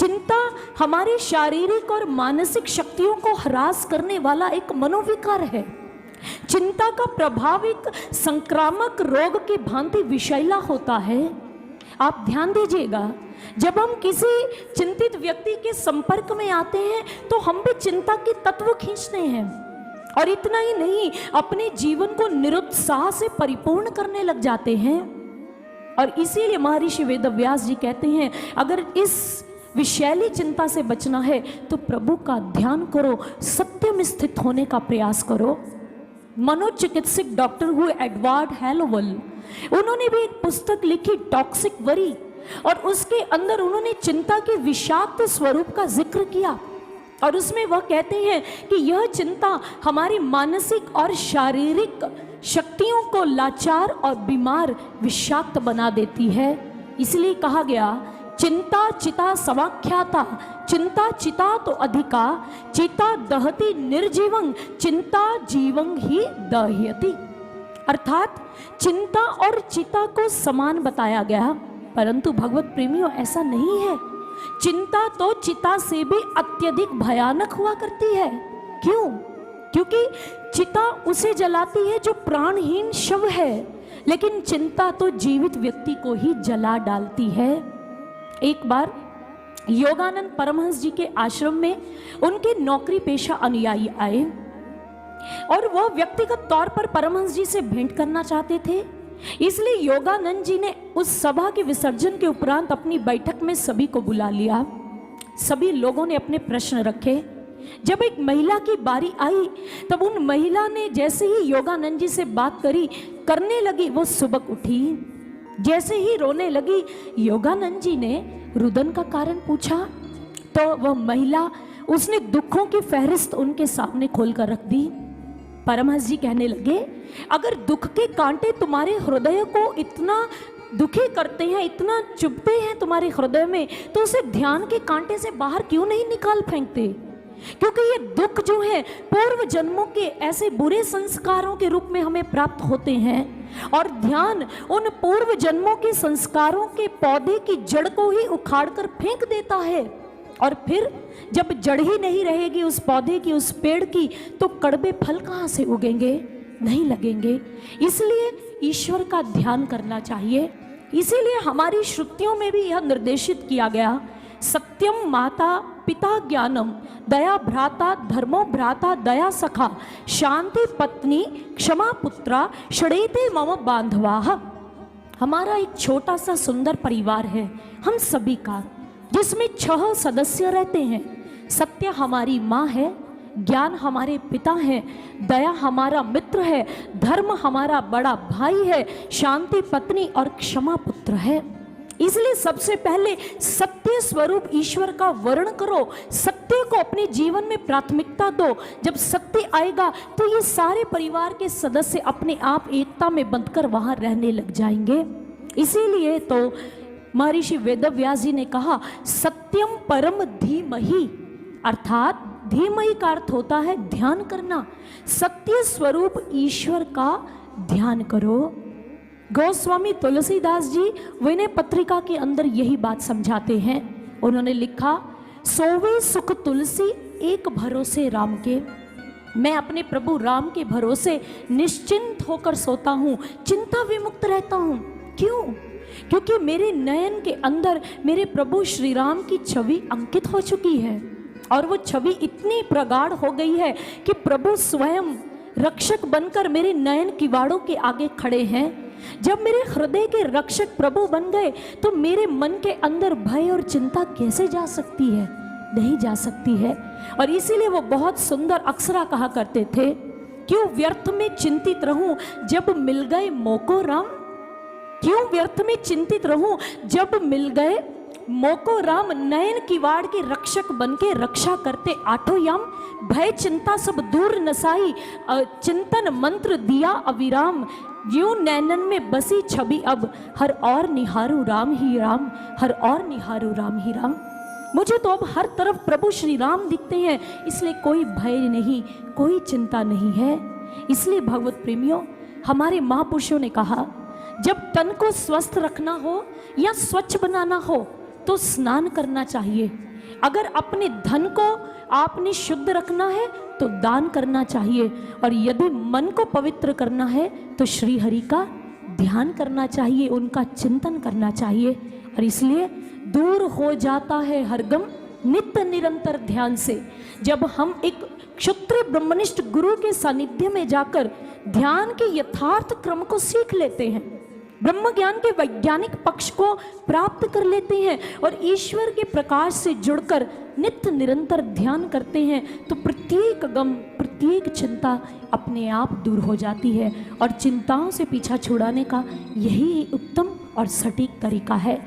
चिंता हमारी शारीरिक और मानसिक शक्तियों को ह्रास करने वाला एक मनोविकार है। चिंता का प्रभाव एक संक्रामक रोग की भांति विषैला होता है। आप ध्यान दीजिएगा, जब हम किसी चिंतित व्यक्ति के संपर्क में आते हैं तो हम भी चिंता के तत्व खींचते हैं, और इतना ही नहीं, अपने जीवन को निरुत्साह से परिपूर्ण करने लग जाते हैं। और इसीलिए महर्षि वेदव्यास जी कहते हैं, अगर इस विषैली चिंता से बचना है तो प्रभु का ध्यान करो, सत्य में स्थित होने का प्रयास करो। मनोचिकित्सक डॉक्टर हुए एडवर्ड हैलोवेल, उन्होंने भी एक पुस्तक लिखी टॉक्सिक वरी, और उसके अंदर उन्होंने चिंता के विषाक्त स्वरूप का जिक्र किया। और उसमें वह कहते हैं कि यह चिंता हमारी मानसिक और शारीरिक शक्तियों को लाचार और बीमार, विषाक्त बना देती है। इसलिए कहा गया, चिंता चिता समाख्याता, चिंता चिता तो अधिका, चिता दहति निर्जीवं, चिंता जीवं ही दह्यति। अर्थात चिंता और चिता को समान बताया गया, परंतु भगवत प्रेमियों ऐसा नहीं है। चिंता तो चिता से भी अत्यधिक भयानक हुआ करती है। क्यों? क्योंकि चिता उसे जलाती है जो प्राणहीन शव है, लेकिन चिंता तो जीवित व्यक्ति को ही जला डालती है। एक बार योगानंद परमहंस जी के आश्रम में उनके नौकरी पेशा अनुयायी आए और वह व्यक्तिगत तौर पर परमहंस जी से भेंट करना चाहते थे। इसलिए योगानंद जी ने उस सभा के विसर्जन के उपरांत अपनी बैठक में सभी को बुला लिया। सभी लोगों ने अपने प्रश्न रखे। जब एक महिला की बारी आई तब उन महिला ने जैसे ही योगानंद जी से बात करने लगी, वो सुबक उठी। जैसे ही रोने लगी, योगानंद जी ने रुदन का कारण पूछा तो वह महिला, उसने दुखों की फहरिस्त उनके सामने खोलकर रख दी। परमहंस जी कहने लगे, अगर दुख के कांटे तुम्हारे हृदय को इतना दुखी करते हैं, इतना चुभते हैं तुम्हारे हृदय में, तो उसे ध्यान के कांटे से बाहर क्यों नहीं निकाल फेंकते? क्योंकि ये दुख जो है पूर्व जन्मों के ऐसे बुरे संस्कारों के रूप में हमें प्राप्त होते हैं, और ध्यान उन पूर्व जन्मों के संस्कारों के पौधे की जड़ को ही उखाड़कर फेंक देता है। और फिर जब जड़ ही नहीं रहेगी उस पौधे की, उस पेड़ की, तो कड़वे फल कहाँ से उगेंगे? नहीं लगेंगे। इसलिए ईश्वर का ध्यान करना चाहिए। इसीलिए हमारी श्रुतियों में भी यह निर्देशित किया गया, सत्यम माता पिता ज्ञानम, दया भ्राता धर्मो भ्राता दया सखा, शांति पत्नी क्षमा पुत्रा, षडेते मम बांधवाः। हमारा एक छोटा सा सुंदर परिवार है हम सभी का, जिसमें 6 सदस्य रहते हैं। सत्य हमारी माँ है, ज्ञान हमारे पिता हैं, दया हमारा मित्र है, धर्म हमारा बड़ा भाई है, शांति पत्नी और क्षमा पुत्र है। इसलिए सबसे पहले सत्य स्वरूप ईश्वर का वर्ण करो, सत्य को अपने जीवन में प्राथमिकता दो। जब सत्य आएगा तो ये सारे परिवार के सदस्य अपने आप एकता में बंधकर वहां रहने लग जाएंगे। इसीलिए तो महर्षि वेदव्यास जी ने कहा, सत्यम परम धीमहि, अर्थात धीमहि का अर्थ होता है ध्यान करना। सत्य स्वरूप ईश्वर का ध्यान करो। गोस्वामी तुलसीदास जी विनय पत्रिका के अंदर यही बात समझाते हैं। उन्होंने लिखा, सोवे सुख तुलसी एक भरोसे राम के, मैं अपने प्रभु राम के भरोसे निश्चिंत होकर सोता हूँ, चिंता विमुक्त रहता हूँ। क्यों? क्योंकि मेरे नयन के अंदर मेरे प्रभु श्री राम की छवि अंकित हो चुकी है, और वो छवि इतनी प्रगाढ़ हो गई है कि प्रभु स्वयं रक्षक बनकर मेरे नयन किवाड़ों के आगे खड़े हैं। जब मेरे हृदय के रक्षक प्रभु बन गए तो मेरे मन के अंदर भय और चिंता कैसे जा सकती है? नहीं जा सकती है। और इसीलिए वो बहुत सुंदर अक्सरा कहा करते थे, क्यों व्यर्थ में चिंतित रहूं जब मिल गए मोको राम, क्यों व्यर्थ में चिंतित रहूं जब मिल गए मोको राम, नयन किवाड़ के रक्षक बनके रक्षा करते आठों याम, भय चिंता सब दूर नसाई, चिंतन मंत्र दिया अविराम, यूं नैनन में बसी छवि अब, हर और निहारू राम ही राम, हर और निहारू राम ही राम। मुझे तो अब हर तरफ प्रभु श्री राम दिखते हैं, इसलिए कोई भय नहीं, कोई चिंता नहीं है। इसलिए भगवत प्रेमियों, हमारे महापुरुषों ने कहा, जब तन को स्वस्थ रखना हो या स्वच्छ बनाना हो तो स्नान करना चाहिए। अगर अपने धन को आपने शुद्ध रखना है तो दान करना चाहिए, और यदि मन को पवित्र करना है तो श्री हरि का ध्यान करना चाहिए, उनका चिंतन करना चाहिए। और इसलिए दूर हो जाता है हर गम नित्य निरंतर ध्यान से। जब हम एक क्षत्रिय ब्रह्मनिष्ठ गुरु के सानिध्य में जाकर ध्यान के यथार्थ क्रम को सीख लेते हैं, ब्रह्म ज्ञान के वैज्ञानिक पक्ष को प्राप्त कर लेते हैं और ईश्वर के प्रकाश से जुड़कर नित्य निरंतर ध्यान करते हैं, तो प्रत्येक गम, प्रत्येक चिंता अपने आप दूर हो जाती है। और चिंताओं से पीछा छुड़ाने का यही उत्तम और सटीक तरीका है।